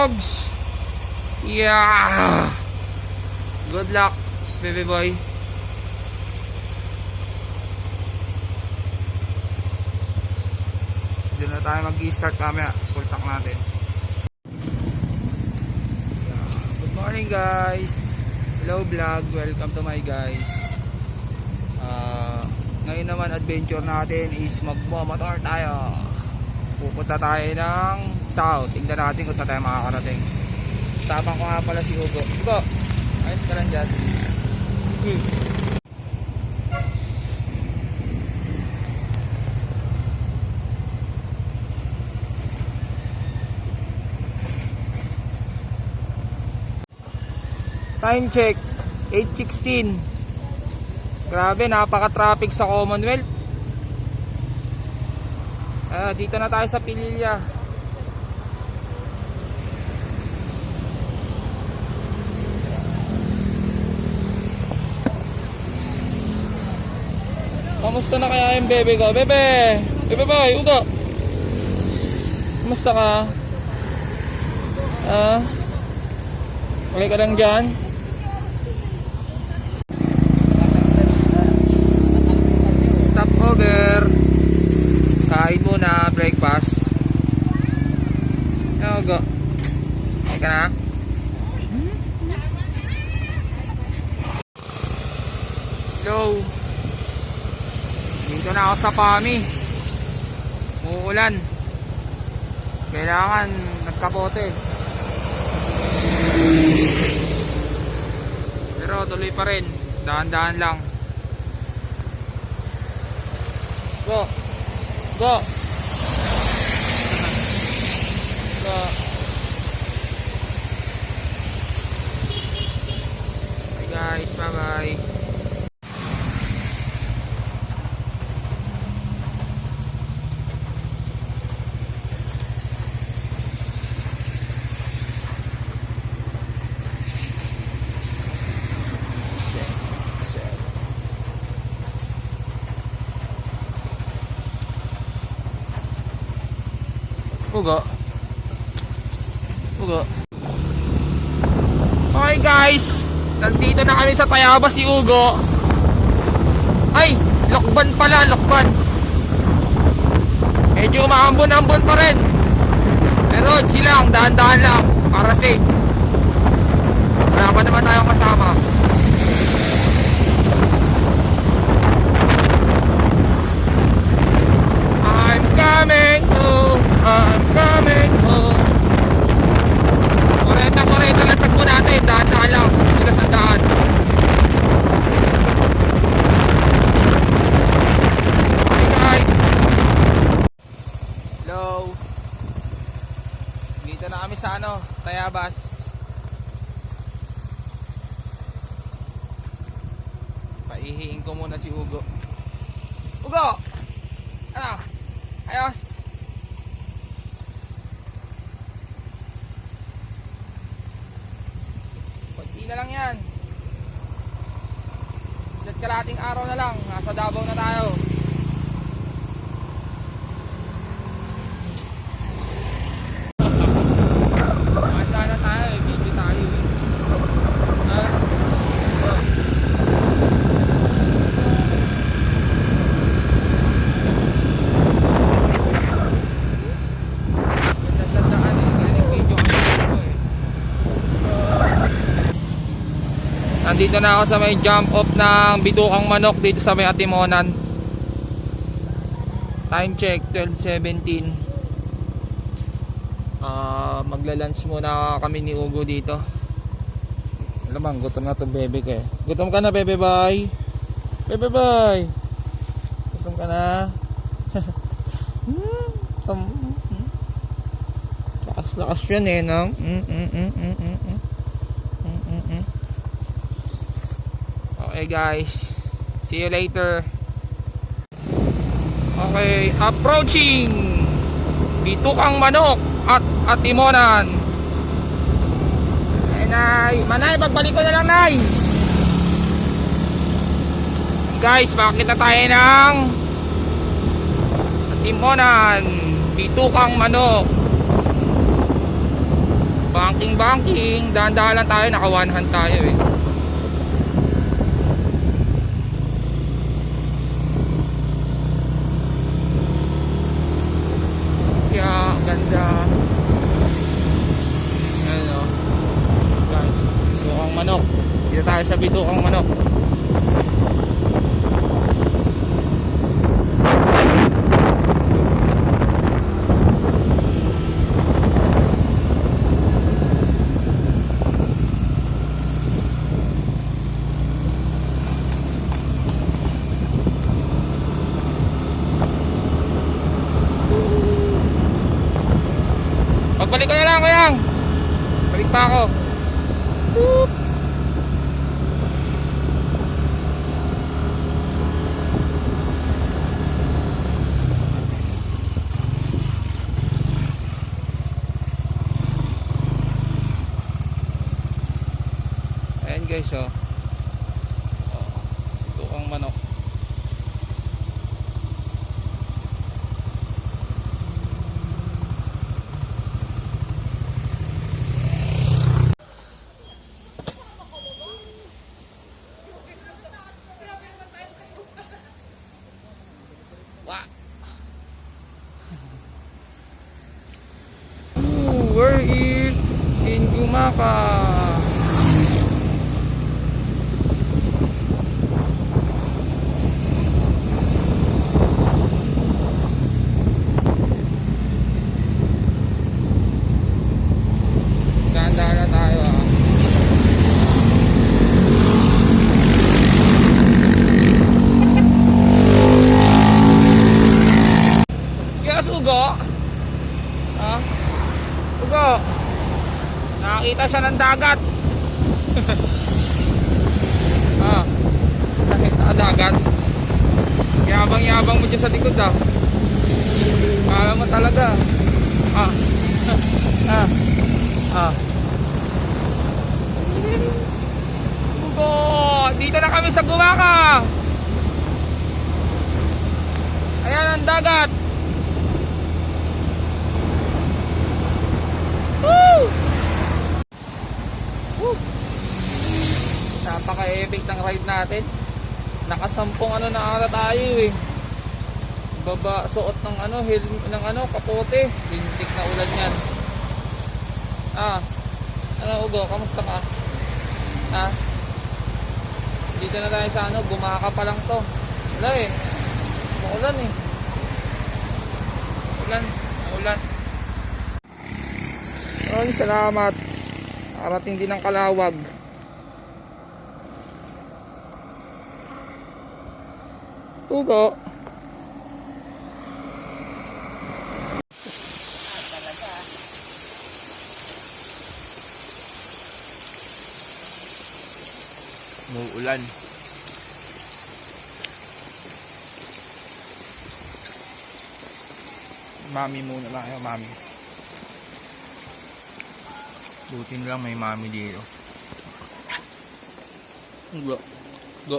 pogs. Yeah. Good luck, baby boy. Doon na tayo mag-i-start camera. Full tank natin. Good morning guys. Hello vlog. Welcome to my guys. Ngayon naman adventure natin is magmomotor tayo. Pupunta tayo ng south. Tingnan natin kung saan tayo makakarating. Sabang ko nga pala si Ugo. Ugo, ayos ka lang dyan. Time check 8:16. Grabe, napaka-traffic sa Commonwealth. Dito na tayo sa Pililla. Kamusta na kaya yung bebe ko? Bebe! Bebe boy, Ugo! Kamusta ka? Okay ka lang dyan? Stop over. Kain muna, breakfast. Ugo. Okay ka na? Hello. Dito na ako sa Pami. Uulan. Kailangan nagkapote. Pero tuloy pa rin. Dahan-dahan lang. Go. Go. Go. Bye guys. Bye bye. Ugo. Ugo. Okay guys, nandito na kami sa Tayabas ni Ugo. Ay, Lokban pala, Lokban. Medyo umaambon-ambon pa rin. Pero di lang, dahan-dahan lang. Para safe. Wala pa naman tayong kasama. I'm coming home. I'm coming home. Koreta lang tagpo natin. Dahan-dahan lang. Sila sa daan. Hi guys. Hello. Dito na kami sa Tayabas. Paihiin ko muna si Ugo. Ugo! Ano? Ayos. Kunti na lang yan. Isa't kalating araw na lang. Nasa Davao na tayo. Manda na tayo. Video tayo. Nandito na ako sa may jump off ng Bitukang Manok dito sa may Atimonan. Time check 12:17. Magla-lunch muna kami ni Ugo dito. Alam, gutom na to bebe ko eh. Gutom ka na bebe boy. Bebe boy. Gutom ka na. Lakas yan eh, no? Okay guys, see you later. Okay, approaching Bitukang Manok at Atimonan. Ay nay, manay, pagbalik ko na lang nay. Guys, makakita tayo ng Atimonan, Bitukang Manok. Banking. Dahan-dahan lang tayo. Naka one hand tayo eh. Kaya ganda. Ayan o. Guys, bitukang manok. Dito tayo sa bitukang manok. Pagbalik ko na lang, kuyang. Balik pa ako. Boop. Ayan guys, oh. Ito ang manok. We're in Gumaka. Dahan-dahan na tayo ah. Yes, Ugo. Ha? Ugo. Nakakita siya ng dagat. Ah. Nakita ka dagat. Yabang-yabang mo dyan sa likod ah. Kala mo talaga. Ah. Ugo. Dito na kami sa Gumaka. Ayan ang dagat. Woo! Woo! Napaka-epic ng ride natin. Nakasampung ano na ata tayo eh. Baba suot ng ano, ng ano, kapote. Lintik na ulan yan. Ano Ugo, kamusta ka? Dito na tayo sa ano, Gumaka pa lang to. Wala eh. Maulan eh. Ulan. Maraming salamat. Nakarating din ng Kalawag. Ugo. Muulan. Mami muna lang kayo, mami. Buti lang may mami dito. Go.